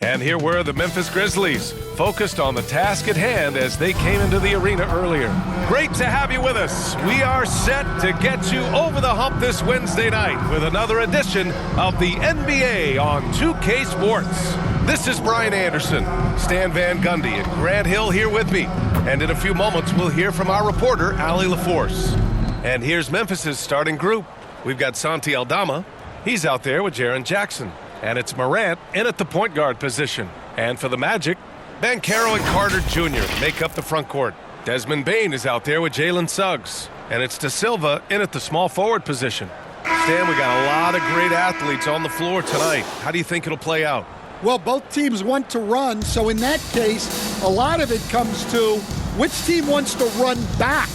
And here were the Memphis Grizzlies, focused on the task at hand as they came into the arena earlier. Great to have you with us. We are set to get you over the hump this Wednesday night with another edition of the NBA on 2K Sports. This is Brian Anderson, Stan Van Gundy, and Grant Hill here with me. And in a few moments, we'll hear from our reporter, Allie LaForce. And here's Memphis's starting group. We've got Santi Aldama. He's out there with Jaren Jackson. And it's Morant in at the point guard position. And for the Magic, Banchero and Carter Jr. make up the front court. Desmond Bane is out there with Jalen Suggs. And it's De Silva in at the small forward position. Stan, we got a lot of great athletes on the floor tonight. How do you think it'll play out? Well, both teams want to run, so in that case, a lot of it comes to which team wants to run back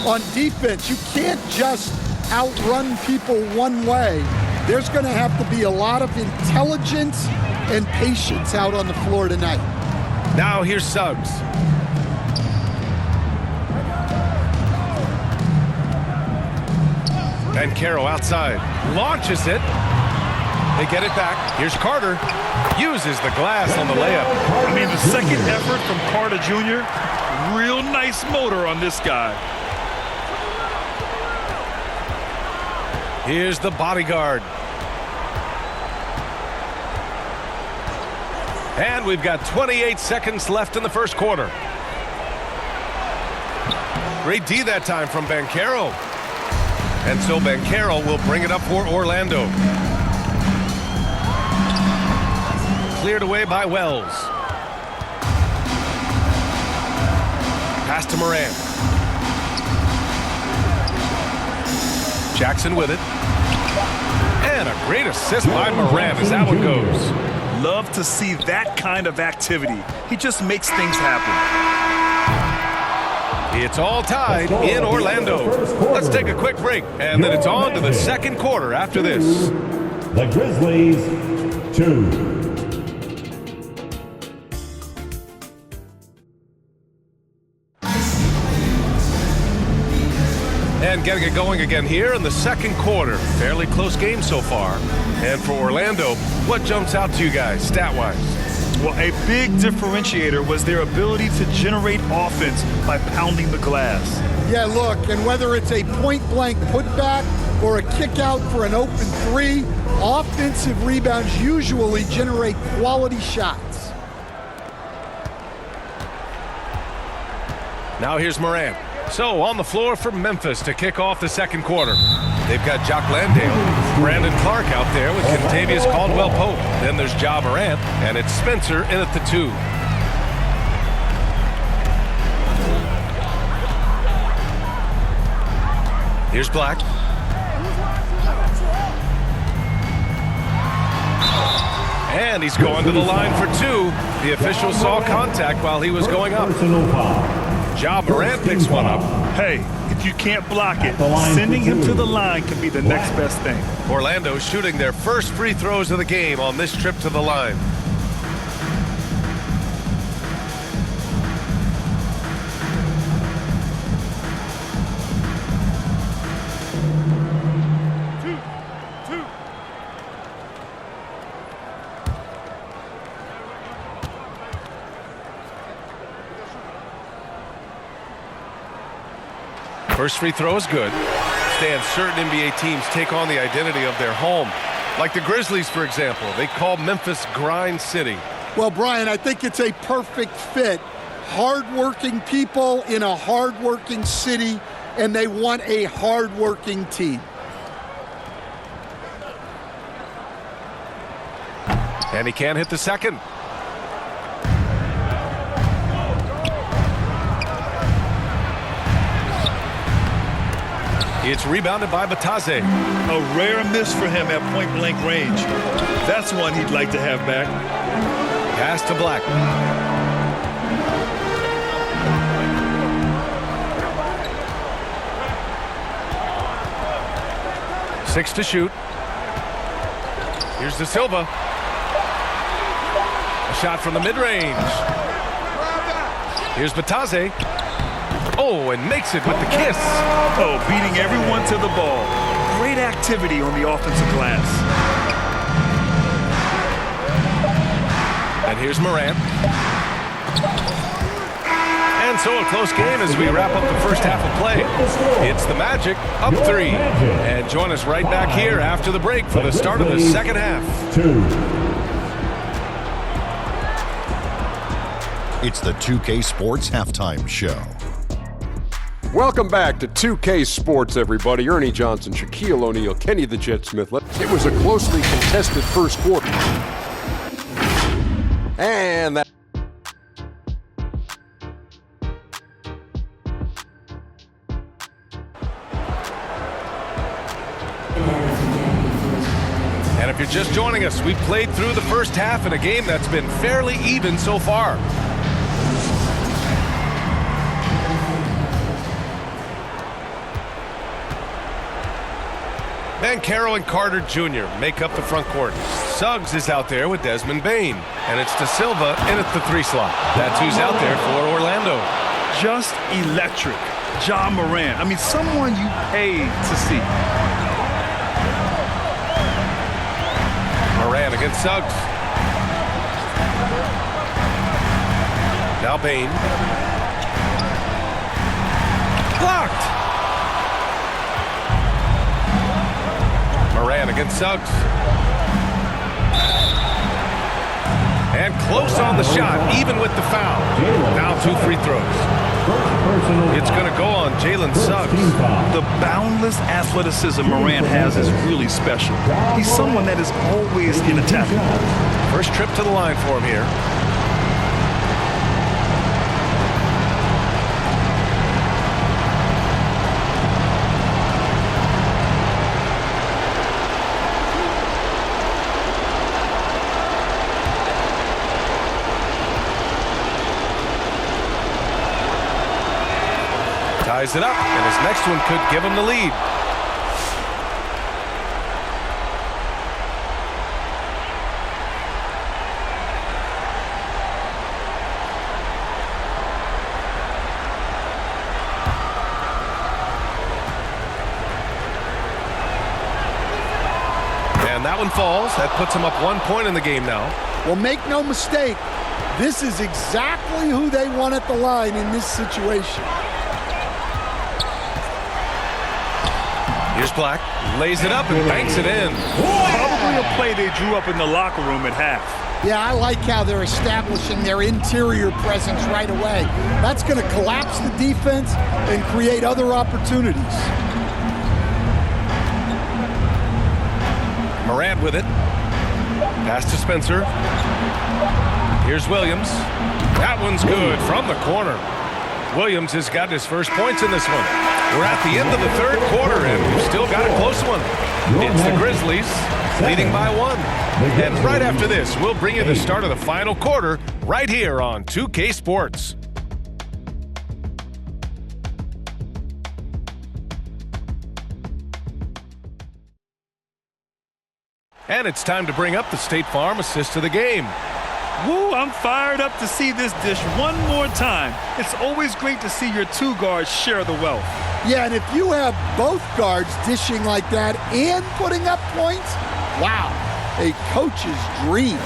on defense. You can't just outrun people one way. There's going to have to be a lot of intelligence and patience out on the floor tonight. Now here's Suggs. Banchero outside. Launches it. They get it back. Here's Carter. Uses the glass on the layup. I mean, the second effort from Carter Jr., real nice motor on this guy. Here's the bodyguard. And we've got 28 seconds left in the first quarter. Great D that time from Banchero. And so Banchero will bring it up for Orlando. Cleared away by Wells. Pass to Morant. Jackson with it. And a great assist by Morant as that one goes. Love to see that kind of activity. He just makes things happen. It's all tied in Orlando. Let's take a quick break, and then it's on to the second quarter after this. The Grizzlies, 2. And getting it going again here in the second quarter. Fairly close game so far. And for Orlando, what jumps out to you guys, stat-wise? Well, a big differentiator was their ability to generate offense by pounding the glass. Yeah, look, and whether it's a point-blank putback or a kick out for an open three, offensive rebounds usually generate quality shots. Now here's Morant. So on the floor for Memphis to kick off the second quarter. They've got Jock Landale, Brandon Clark out there with Kentavious Caldwell-Pope. Then there's Ja Morant, and it's Spencer in at the 2. Here's Black. And he's going to the line for 2. The official saw contact while he was going up. Ja Morant picks one up. Hey, if you can't block it, sending him to the line can be the next best thing. Orlando shooting their first free throws of the game on this trip to the line. First free throw is good. Stan, certain NBA teams take on the identity of their home. Like the Grizzlies, for example. They call Memphis Grind City. Well, Brian, I think it's a perfect fit. Hard-working people in a hard-working city, and they want a hard-working team. And he can't hit the second. It's rebounded by Batase. A rare miss for him at point-blank range. That's one he'd like to have back. Pass to Black. Six to shoot. Here's De Silva. A shot from the mid-range. Here's Batase. Oh, and makes it with the kiss. Oh, beating everyone to the ball. Great activity on the offensive glass. And And here's Morant. And so a close game as we wrap up the first half of play. It's the Magic up 3. And join us right back here after the break for the start of the second half. 2. It's the 2K Sports Halftime Show. Welcome back to 2K Sports, everybody. Ernie Johnson, Shaquille O'Neal, Kenny the Jet Smith. It was a closely contested first quarter. And that... And if you're just joining us, we've played through the first half in a game that's been fairly even so far. Banchero and Carter Jr. make up the front court. Suggs is out there with Desmond Bane. And it's De Silva in at the 3 slot. That's who's out there for Orlando. Just electric. Ja Morant. I mean, someone you paid to see. Morant against Suggs. Now Bane. Blocked. Morant against Suggs. And close on the shot, even with the foul. Now 2 free throws. It's going to go on Jalen Suggs. The boundless athleticism Morant has is really special. He's someone that is always in attack. First trip to the line for him here. Ties it up, and his next one could give him the lead. And that one falls. That puts him up 1 point in the game now. Well, make no mistake, this is exactly who they want at the line in this situation. Here's Black, lays it up and banks it in. Probably a play they drew up in the locker room at half. Yeah, I like how they're establishing their interior presence right away. That's going to collapse the defense and create other opportunities. Morant with it. Pass to Spencer. Here's Williams. That one's good from the corner. Williams has got his first points in this one. We're at the end of the third quarter, and we've still got a close one. It's the Grizzlies leading by 1. And right after this, we'll bring you the start of the final quarter right here on 2K Sports. And it's time to bring up the State Farm assist of the game. Woo, I'm fired up to see this dish one more time. It's always great to see your 2 guards share the wealth. Yeah, and if you have both guards dishing like that and putting up points, wow, a coach's dream.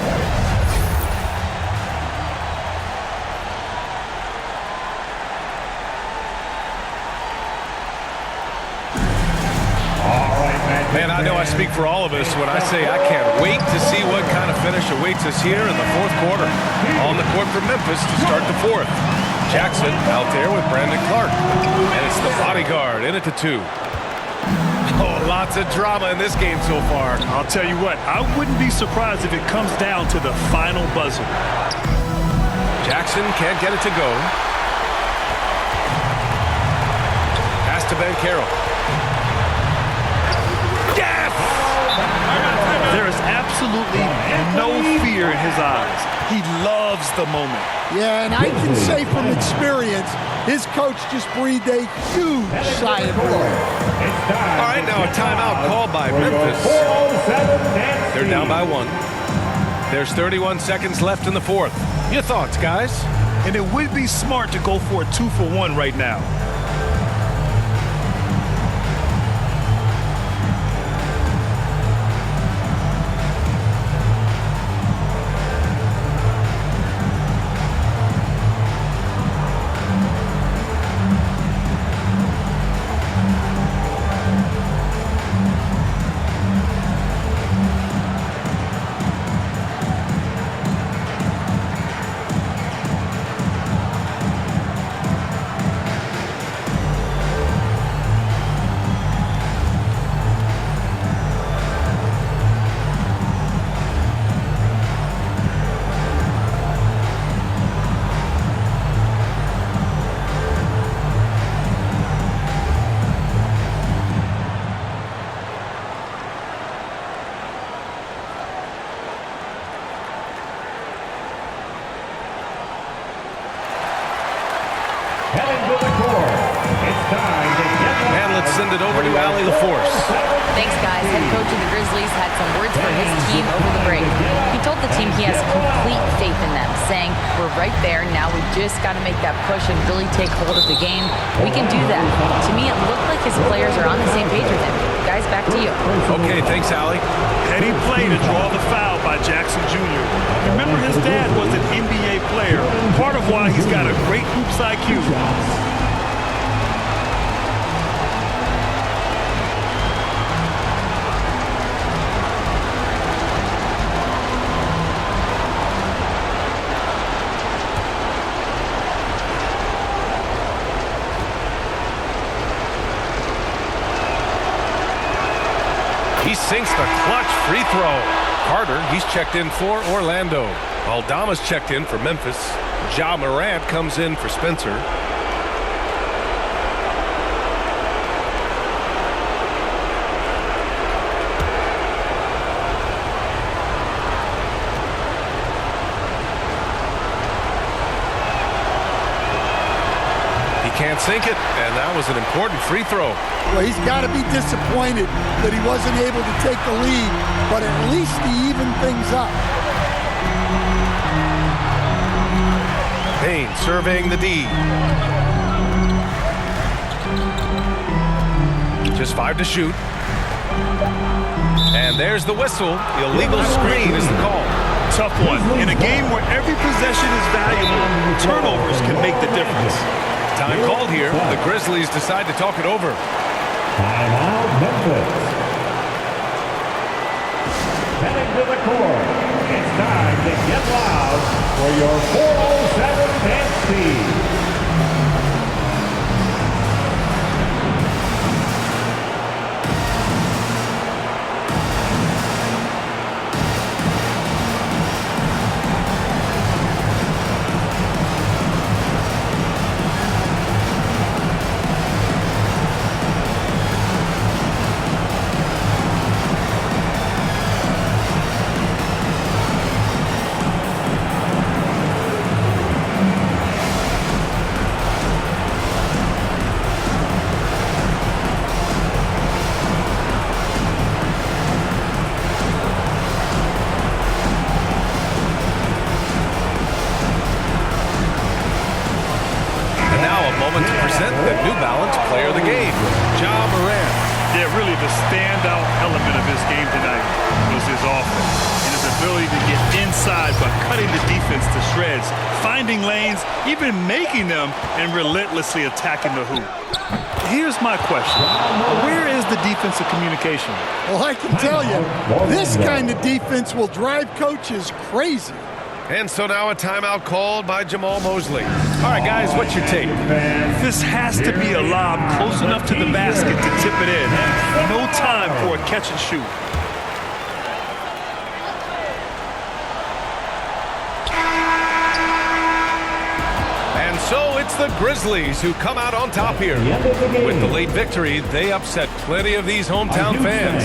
Man, I know I speak for all of us when I say I can't wait to see what kind of finish awaits us here in the fourth quarter. On the court for Memphis to start the fourth. Jackson out there with Brandon Clark. And it's the bodyguard in at the 2. Oh, lots of drama in this game so far. I'll tell you what, I wouldn't be surprised if it comes down to the final buzzer. Jackson can't get it to go. Pass to Banchero. There is absolutely no fear in his eyes. He loves the moment. Yeah, and I can say from experience, his coach just breathed a huge sigh of relief. All right, now a timeout called by Memphis. They're down by 1. There's 31 seconds left in the fourth. Your thoughts, guys? And it would be smart to go for a 2-for-1 right now. to the court. It's time to get And let's send it over to Allie LaForce. Thanks, guys. Head coach of the Grizzlies had some words for his team over the break. He told the team he has complete faith in them, saying, we're right there. Now we just got to make that push and really take hold of the game. We can do that. To me, it looked like his players are on the same page with him. Guys, back to you. Okay, thanks, Allie. Heady play to draw the foul by Jackson Jr. Remember, his dad was an NBA player, part of why he's got a great hoops IQ. He sinks the clutch free throw. Carter, he's checked in for Orlando. Aldama's checked in for Memphis. Ja Morant comes in for Spencer. Can't sink it, and that was an important free throw. Well, he's got to be disappointed that he wasn't able to take the lead, but at least he evened things up. Payne surveying the D. Just 5 to shoot. And there's the whistle. Illegal screen is the call. Tough one. In a game where every possession is valuable, turnovers can make the difference. Time called here. The Grizzlies decide to talk it over. Timeout, Memphis. Heading to the court. It's time to get loud for your 407 dance team. Moment to present the New Balance player of the game, Ja Morant. Yeah, really the standout element of his game tonight was his offense and his ability to get inside but cutting the defense to shreds, finding lanes, even making them, and relentlessly attacking the hoop. Here's my question. Where is the defensive communication? Well, I can tell you, this kind of defense will drive coaches crazy. And so now a timeout called by Jamal Mosley. All right, guys, what's your take? This has to be a lob close enough to the basket to tip it in. No time for a catch and shoot. And so it's the Grizzlies who come out on top here. With the late victory, they upset plenty of these hometown fans.